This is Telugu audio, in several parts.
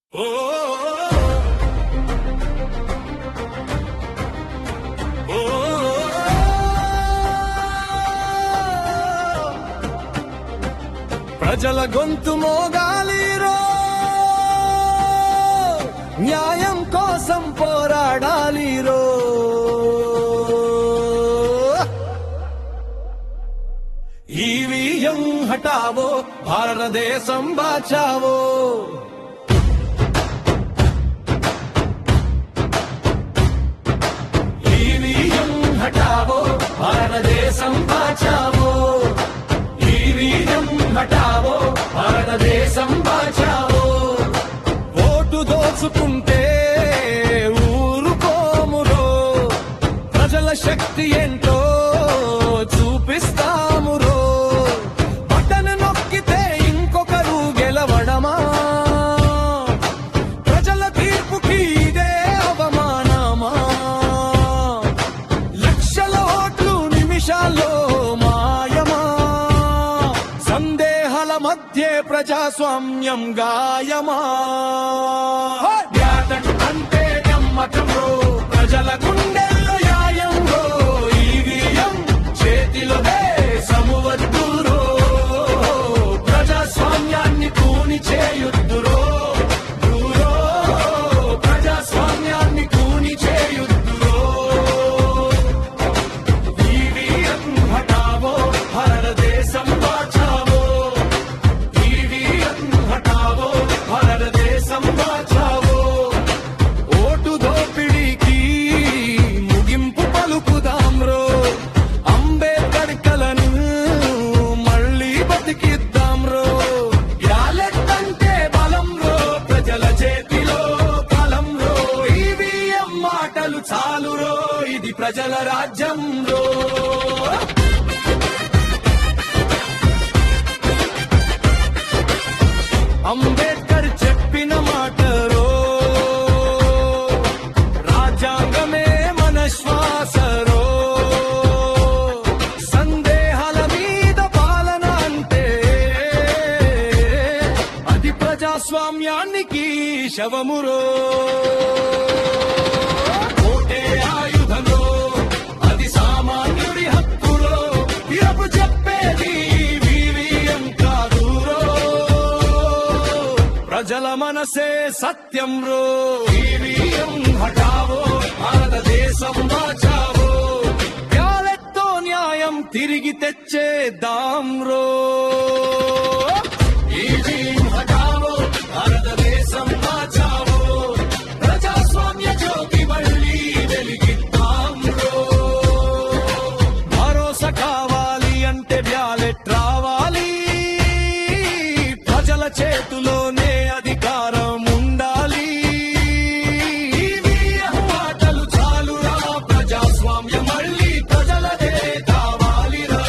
ప్రజల గొంతు మోగాలిరో, న్యాయం కోసం పోరాడాలిరో. ఈవీఎం హటావో, భారతదేశం బాచావో. ఈవీఎం హటావో, భారతదేశం బాచావో. ఈవీఎం హటావో, భారతదేశం బాచావో. ఓటు దోచుకుంటే ఊరుకోమురో, ప్రజల శక్తి ఏంటో చూపిస్తామురో. బటన్ నొక్కితే ఇంకొకరు గెలవడమా? ప్రజల తీర్పుకి ఇదే అవమానమా? లక్షల ఓట్లు నిమిషాల్లో మాయమా? సందేహాల మధ్య ప్రజాస్వామ్యం గాయమా? అంటే నమ్మకంలో ప్రజల గుండెల్లో యాయంలో. ఈవీఎం చేతిలో సమువద్దురో, ప్రజాస్వామ్యాన్ని కూని చేయుద్దురో. ప్రజాస్వామ్యాన్ని కూని చేయుద్దురో. ఈవీఎం హటావో, భారతదేశం బాచావో. ఈవీఎం హటావో, భారతదేశం బాచావో. ఓటు దోపిడీకి ముగింపు పలుకుదాంరో, అంబేద్కర్ కలను మళ్ళీ బతికిద్దాంరో. బ్యాలెట్ అంటే బలంరో, ప్రజల చేతిలో కలంరో. ఈవీఎం మాటలు చాలురో, ఇది ప్రజల రాజ్యంలో. అంబేద్కర్ చెప్పిన మాటరో, రాజ్యాంగమే మన శ్వాసరో. సందేహాల మీద పాలన అంటే అది ప్రజాస్వామ్యానికి శవమురో. ఓటే ఆయుధమో, అది సామాన్యుడి హక్కులో. ఇరపు చెప్పేది వీవీఎం కాదురో, ప్రజల మనసే సత్యం రో. ఈవీఎం హటావో, భారతదేశం బాచావో. బ్యాలెట్తో న్యాయం తిరిగి తెచ్చేద్దాం రో. ఈవీఎం హటావో, భారతదేశం బాచావో. ప్రజాస్వామ్య జ్యోతి మళ్ళీ వెలిగిద్దాం రో. భరోసా కావాలి అంటే బ్యాలెట్ రావాలి, ప్రజల చేతిలోనే అధికారం ఉండాలి. ఈవీఎం మాటలు చాలురా, ప్రజాస్వామ్యం మళ్ళీ ప్రజలదే కావాలిరా.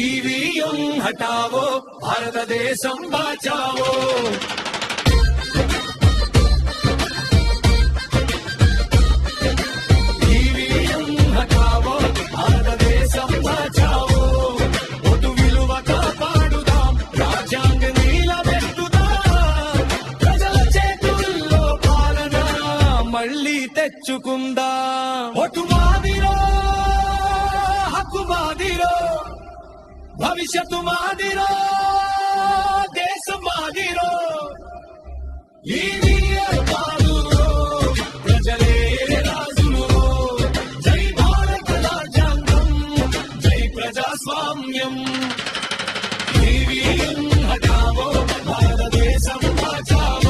ఈవీఎం హటావో, భారతదేశం బాచావో. ఈవీఎం హటావో, భారతదేశం బాచావో. ఓటు విలువ కాపాడుదాం, రాజ్యాంగ నిలబెట్టుదాం. ప్రజల చేతుల్లో పాలన మళ్ళీ తెచ్చుకుందాం. ఓటు మాదిరో, హక్కు మాదిరో, భవిష్యత్తు మాదిరో, దేశం మాదిరో. ఈవీఎం కాదురో, ప్రజలే రాజులో. జై భారత రాజ్యాంగం, జై ప్రజాస్వామ్యం. ఈవీఎం హటావో, భారతదేశం బాచావో.